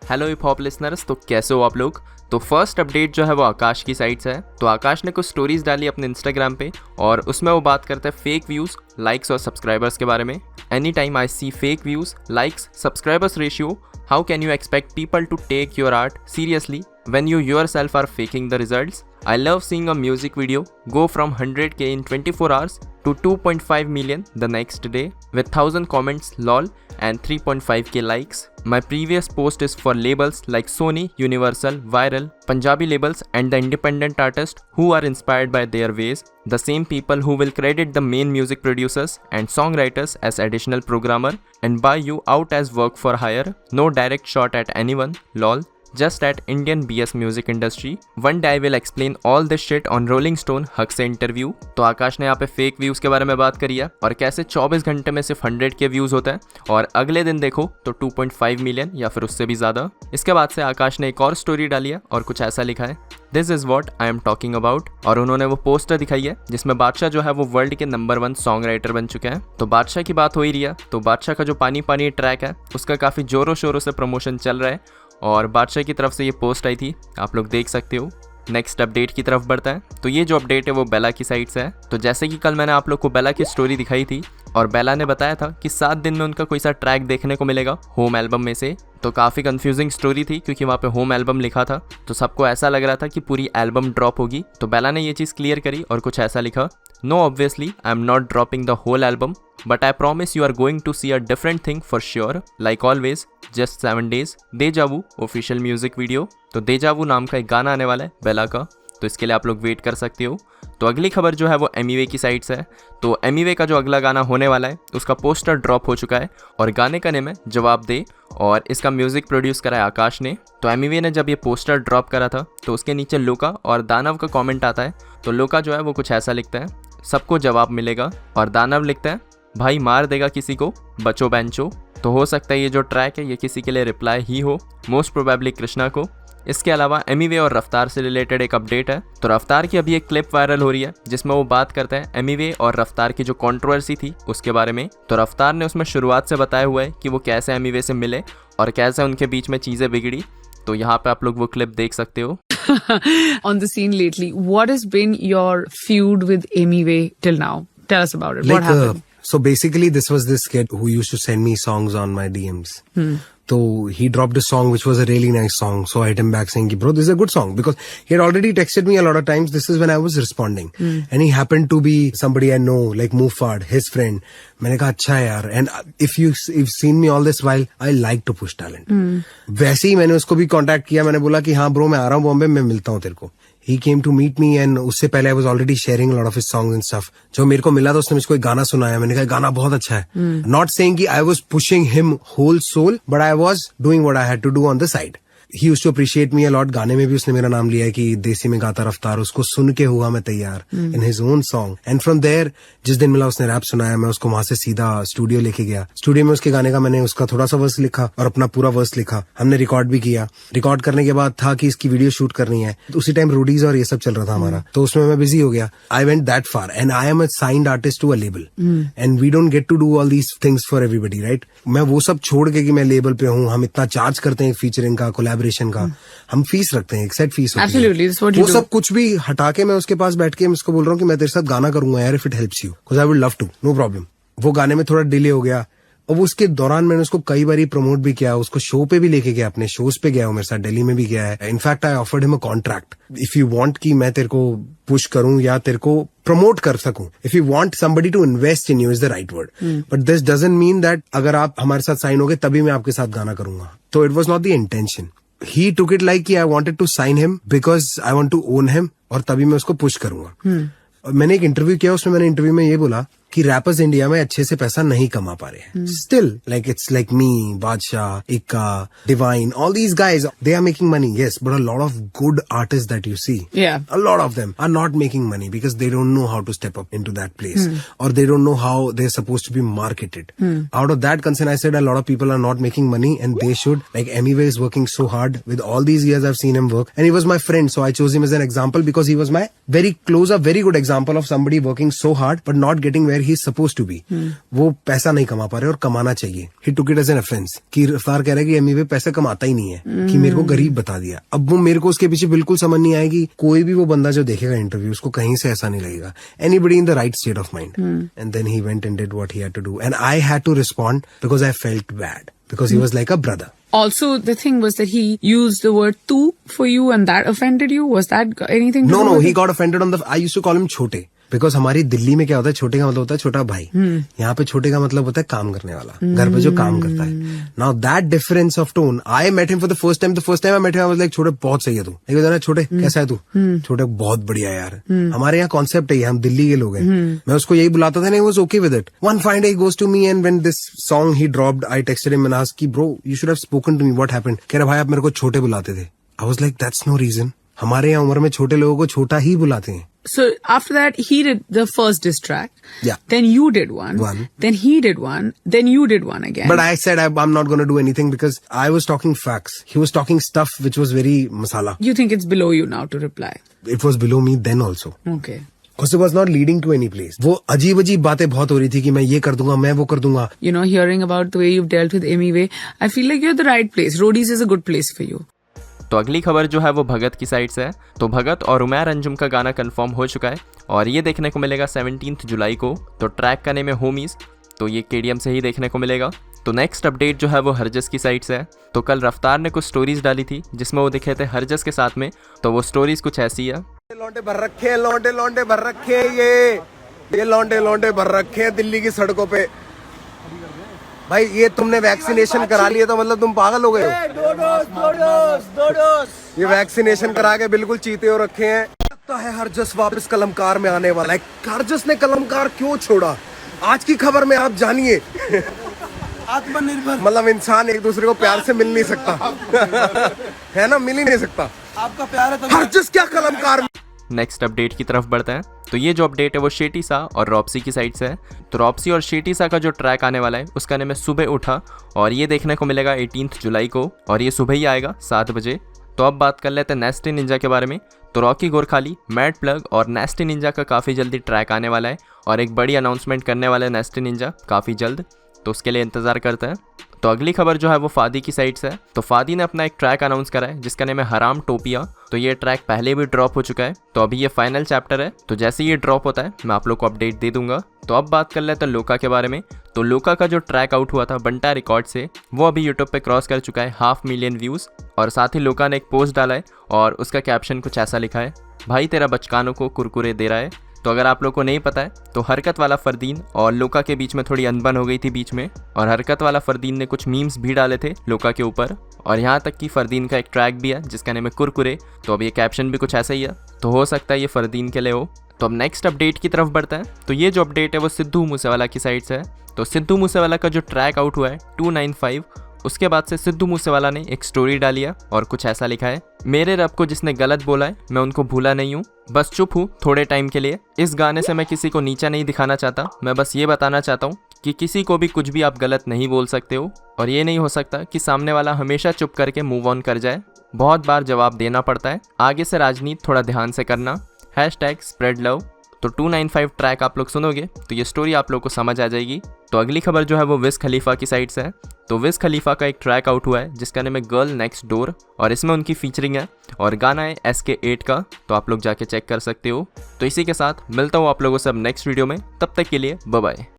Hello hip hop listeners, तो कैसे हो आप लोग। तो फर्स्ट अपडेट जो है वो आकाश की साइड से है। तो आकाश ने कुछ स्टोरीज डाली अपने इंस्टाग्राम पे और उसमें वो बात करता है फेक व्यूज़, लाइक्स और सब्सक्राइबर्स के बारे में। Any time I see fake views, likes, subscribers ratio, how can you expect people to take your art seriously when you yourself are faking the results? I love seeing a music video go from 100k in 24 hours to 2.5 million the next day with 1000 comments lol and 3.5k likes. My previous post is for labels like Sony, Universal, Viral, Punjabi labels and the independent artists who are inspired by their ways. The same people who will credit the main music producers and songwriters as additional programmer and buy you out as work for hire. No direct shot at anyone lol. Just at Indian BS music industry. One day I will explain all this shit on Rolling Stone हक से interview. तो आकाश ने यहाँ पे fake views के बारे में बात करी है और कैसे 24 घंटे में सिर्फ 100 के व्यूज़ होता है और अगले दिन देखो तो 2.5 मिलियन या फिर उससे भी ज़्यादा। इसके बाद से आकाश ने एक और स्टोरी डाली है और कुछ ऐसा लिखा है, this is what I am talking about. और उन्होंने वो पोस्टर दिखाई है जिसमें बादशाह जो है वो वर्ल्ड के नंबर 1 सॉन्ग राइटर बन चुके हैं। तो बादशाह की बात हो ही रही है, तो बादशाह का जो पानी पानी ट्रैक है उसका काफ़ी ज़ोरों शोरों से प्रमोशन चल रहा है और बादशाह की तरफ से ये पोस्ट आई थी, आप लोग देख सकते हो। नेक्स्ट अपडेट की तरफ बढ़ता है। तो ये जो अपडेट है वो बेला की साइड से है। तो जैसे कि कल मैंने आप लोग को बेला की स्टोरी दिखाई थी और बेला ने बताया था कि 7 दिन में उनका कोई सा ट्रैक देखने को मिलेगा होम एल्बम में से। तो काफ़ी कंफ्यूजिंग स्टोरी थी क्योंकि वहाँ पे होम एल्बम लिखा था, तो सबको ऐसा लग रहा था कि पूरी एल्बम ड्रॉप होगी। तो बेला ने ये चीज़ क्लियर करी और कुछ ऐसा लिखा, no obviously I am not dropping the whole album but I promise you are going to see a different thing for sure. Like always, just 7 days. Deja Vu official music video. तो Deja Vu नाम का एक गाना आने वाला है बेला का, तो इसके लिए आप लोग वेट कर सकते हो। तो अगली खबर जो है वो एमीवे की साइड से है। तो एमीवे का जो अगला गाना होने वाला है उसका पोस्टर ड्रॉप हो चुका है और गाने का नेम है जवाब दे और इसका म्यूजिक प्रोड्यूस करा है आकाश ने। तो एमीवे ने जब ये पोस्टर ड्रॉप करा था तो उसके नीचे लोका और दानव का कॉमेंट आता है। तो लोका जो है वो कुछ ऐसा लिखता है, सबको जवाब मिलेगा, और दानव लिखता है भाई मार देगा किसी को बचो बेंचो। तो हो सकता है ये जो ट्रैक है ये किसी के लिए रिप्लाई ही हो, मोस्ट प्रोबेबली कृष्णा को। इसके अलावा एमीवे और रफ्तार से रिलेटेड एक अपडेट है। तो रफ्तार की अभी एक क्लिप वायरल हो रही है जिसमें वो बात करते हैं एमीवे और रफ्तार की जो कंट्रोवर्सी थी उसके बारे में। तो रफ्तार ने उसमें शुरुआत से बताया हुआ है कि वो कैसे एमीवे से मिले और कैसे उनके बीच में चीज़ें बिगड़ी। तो यहाँ पे आप लोग वो क्लिप देख सकते हो। On the scene lately, what has been your feud with Emiway till now? Tell us about it. What happened? So basically this was this kid who used to send me songs on my DMs. So he dropped a song which was a really nice song. So I hit him back saying, bro, this is a good song, because he had already texted me a lot of times. This is when I was responding. And he happened to be somebody I know, like Mufad, his friend. मैंने कहा अच्छा है यार, and if you've seen me all this while, I like to push talent. वैसे ही मैंने उसको भी contact किया, मैंने बोला कि हाँ ब्रो मैं आ रहा हूँ बॉम्बे, मैं मिलता हूँ तेरे को। He came to meet me and उससे पहले I was already sharing a lot of his songs and stuff. जो मेरे को मिला था उसने मुझको एक गाना सुनाया, मैंने कहा गाना बहुत अच्छा है। Not saying कि I was pushing him whole soul, but I was doing what I had to do on the side. He used to appreciate me a lot. गाने में भी उसने मेरा नाम लिया है कि देसी में गाता रफ्तार, उसको सुन के हुआ मैं तैयार in his own song. And from there जिस दिन मिला उसने रैप सुनाया, मैं उसको वहां से सीधा स्टूडियो लेके गया। स्टूडियो में उसके गाने का मैंने उसका थोड़ा सा वर्स लिखा और अपना पूरा वर्स लिखा। हमने रिकॉर्ड भी किया। रिकॉर्ड करने के बाद था कि इसकी वीडियो शूट करनी है, तो उसी टाइम रोडीज और ये सब चल रहा था हमारा, तो उसमें मैं बिजी हो गया। I went that far and I am a signed artist to a label and we don't get to do all these things for everybody, right. मैं वो सब छोड़ के कि मैं लेबल पे हूँ, हम इतना चार्ज करते हैं फीचरिंग का, कोलैबोरेशन का, हम फीस रखते हैं, एक सेट फीस होती है। वो सब कुछ भी हटा के मैं उसके पास बैठ के मैं उसको बोल रहा हूँ कि मैं तेरे साथ गाना करूंगा यार, if it helps you, because I would love to, no problem. वो गाने में थोड़ा डिले हो गया और वो उसके दौरान मैंने उसको कई बार प्रमोट भी किया, उसको शो पे भी लेके गया, अपने शोज पे गया, मेरे साथ दिल्ली में भी गया है। In fact I offered him a contract, if you want कि मैं तेरे को पुश करूं या तेरे को प्रमोट कर सकूं, if you want somebody to invest in you is the right word, but this doesn't mean that अगर आप हमारे साथ साइन होगे तभी मैं आपके साथ गाना करूंगा। तो it was not the intention. He took it like कि I wanted to sign him because I want to own him और तभी मैं उसको पुश करूंगा। मैंने एक इंटरव्यू किया, उसमें मैंने इंटरव्यू में ये बोला कि रैपर्स इंडिया में अच्छे से पैसा नहीं कमा पा रहे हैं। Still like it's like me, Badshah, Ikka, Divine, all these guys they are making money, yes, but a lot of good artists that you see, a lot of them are not making money because they don't know how to step up into that place or they don't know how they're supposed to be marketed. Out of that concern I said a lot of people are not making money and they should, like Emiway is working so hard. With all these years I've seen him work and he was my friend, so I chose him as an example because he was my very close, a very good example of somebody working so hard but not getting where where he is suppose to be, वो पैसा नहीं कमा पा रहे और कमाना चाहिए. He took it as an offence कि रफ्तार कह रहा है कि एमी वे पैसा कमाता ही नहीं है, कि मेरे को गरीब बता दिया. अब वो मेरे को उसके पीछे बिल्कुल समझ नहीं आएगी. कोई भी वो बंदा जो देखेगा इंटरव्यू उसको कहीं से ऐसा नहीं लगेगा. Anybody in the right state of mind. And then he went and did what he had to do and I had to respond because I felt bad because he was like a brother. Also, the thing was that he used the word tu for you and that offended you. Was that anything to do No, with he it? got offended on the, I used to call him छोटे. Because हमारी दिल्ली में क्या होता है, छोटे का मतलब होता है छोटा भाई. यहाँ पे छोटे का मतलब होता है काम करने वाला, घर पे जो काम करता है. Now that difference of tone, I met him for the first time I met him, I was like छोटे बहुत सही है तू. छोटे कैसा है तू? छोटे बहुत बढ़िया यार. हमारे यहाँ कॉन्सेप्ट है, हम दिल्ली के लोग हैं. मैं उसको यही बुलाता था, नहीं was okay with it. One fine day he goes to me and when this song he dropped, I texted him and asked कि bro you should have spoken to me, what happened? कह रहा भाई आप मेरे को छोटे बुलाते थे. I was like that's no reason. हमारे यहाँ उम्र में छोटे लोगों को छोटा ही बुलाते हैं. So after that, he did the first diss track. Yeah. Then you did one. Then he did one. Then you did one again. But I said I'm not going to do anything because I was talking facts. He was talking stuff which was very masala. You think it's below you now to reply? It was below me then also. Okay. Because it was not leading to any place. वो अजीब बातें बहुत हो रही थी कि मैं ये कर दूंगा, मैं वो कर दूंगा. You know, hearing about the way you've dealt with Amy Way, I feel like you're the right place. Roadies is a good place for you. तो अगली खबर जो है वो भगत की साइड से है. तो भगत और उमैर अंजुम का गाना कंफर्म हो चुका है और ये देखने को मिलेगा 17 जुलाई को. तो ट्रैक का नेम है होमीज. तो ये KDM से ही देखने को मिलेगा. तो नेक्स्ट अपडेट जो है वो हरजस की साइड से है. तो कल रफ्तार ने कुछ स्टोरीज डाली थी जिसमें वो दिखे थे हरजस के साथ में. तो वो स्टोरीज कुछ ऐसी है. लौंडे भर रखे, लौंडे भर रखे, ये लौंडे भर रखे हैं दिल्ली की सड़कों पे. भाई ये तुमने वैक्सीनेशन करा लिया तो मतलब तुम पागल हो गए हो. दो डोज. ये वैक्सीनेशन करा के बिल्कुल चीते हो रखे हैं. लगता है हरजस वापस कलमकार में आने वाला है. हरजस ने कलमकार क्यों छोड़ा, आज की खबर में आप जानिए. आत्मनिर्भर मतलब इंसान एक दूसरे को प्यार से मिल नहीं सकता है ना, मिल ही नहीं सकता. आपका प्यार है तो हरजस क्या कलमकार. नेक्स्ट अपडेट की तरफ बढ़ते हैं. तो ये जो अपडेट है वो शेटी सा और रॉप्सी की साइड से है. तो रॉप्सी और शेटी सा का जो ट्रैक आने वाला है उसका नेम है सुबह उठा और ये देखने को मिलेगा 18 जुलाई को और ये सुबह ही आएगा 7 बजे. तो अब बात कर लेते हैं नेस्टी निंजा के बारे में. तो रॉकी गोरखाली, मैड प्लग और नेस्टी निंजा का काफ़ी जल्दी ट्रैक आने वाला है और एक बड़ी अनाउंसमेंट करने वाला है नेस्टी निंजा काफ़ी जल्द. तो उसके लिए इंतज़ार करते हैं. तो अगली खबर जो है वो फादी की साइड से है. तो फादी ने अपना एक ट्रैक अनाउंस करा है जिसका नेम है हराम टोपिया. तो ये ट्रैक पहले भी ड्रॉप हो चुका है. तो अभी ये फाइनल चैप्टर है. तो जैसे ये ड्रॉप होता है मैं आप लोग को अपडेट दे दूंगा. तो अब बात कर लेते हैं लोका के बारे में. तो लोका का जो ट्रैक आउट हुआ था बंटा रिकॉर्ड से वो अभी यूट्यूब पे क्रॉस कर चुका है 500,000 व्यूज़. और साथ ही लोका ने एक पोस्ट डाला है और उसका कैप्शन कुछ ऐसा लिखा है, भाई तेरा बचकानों को कुरकुरे दे रहा है. तो अगर आप लोग को नहीं पता है तो हरकत वाला फरदीन और लोका के बीच में थोड़ी अनबन हो गई थी बीच में और हरकत वाला फरदीन ने कुछ मीम्स भी डाले थे लोका के ऊपर और यहाँ तक कि फरदीन का एक ट्रैक भी है जिसका नेम है कुरकुरे. तो अब ये कैप्शन भी कुछ ऐसा ही है. तो हो सकता है ये फरदीन के लिए हो. तो अब नेक्स्ट अपडेट की तरफ बढ़ते हैं. तो ये जो अपडेट है वो सिद्धू मूसेवाला की साइड से है. तो सिद्धू मूसेवाला का जो ट्रैक आउट हुआ है 295 उसके बाद से सिद्धू मूसेवाला ने एक स्टोरी डाली है और कुछ ऐसा लिखा है, मेरे रब को जिसने गलत बोला है मैं उनको भूला नहीं हूँ, बस चुप हूँ थोड़े टाइम के लिए. इस गाने से मैं किसी को नीचा नहीं दिखाना चाहता, मैं बस ये बताना चाहता हूँ कि किसी को भी कुछ भी आप गलत नहीं बोल सकते हो और ये नहीं हो सकता कि सामने वाला हमेशा चुप करके मूव ऑन कर जाए. बहुत बार जवाब देना पड़ता है. आगे से राजनीति थोड़ा ध्यान से करना. #Spread love. तो 295 ट्रैक आप लोग सुनोगे तो ये स्टोरी आप लोग को समझ आ जाएगी. तो अगली खबर जो है वो विज़ खलीफा की साइड से है. तो विज़ खलीफा का एक ट्रैक आउट हुआ है जिसका नाम है गर्ल नेक्स्ट डोर और इसमें उनकी फीचरिंग है और गाना है SK8 का. तो आप लोग जाके चेक कर सकते हो. तो इसी के साथ मिलता हूँ आप लोगों से अब नेक्स्ट वीडियो में. तब तक के लिए बाय बाय.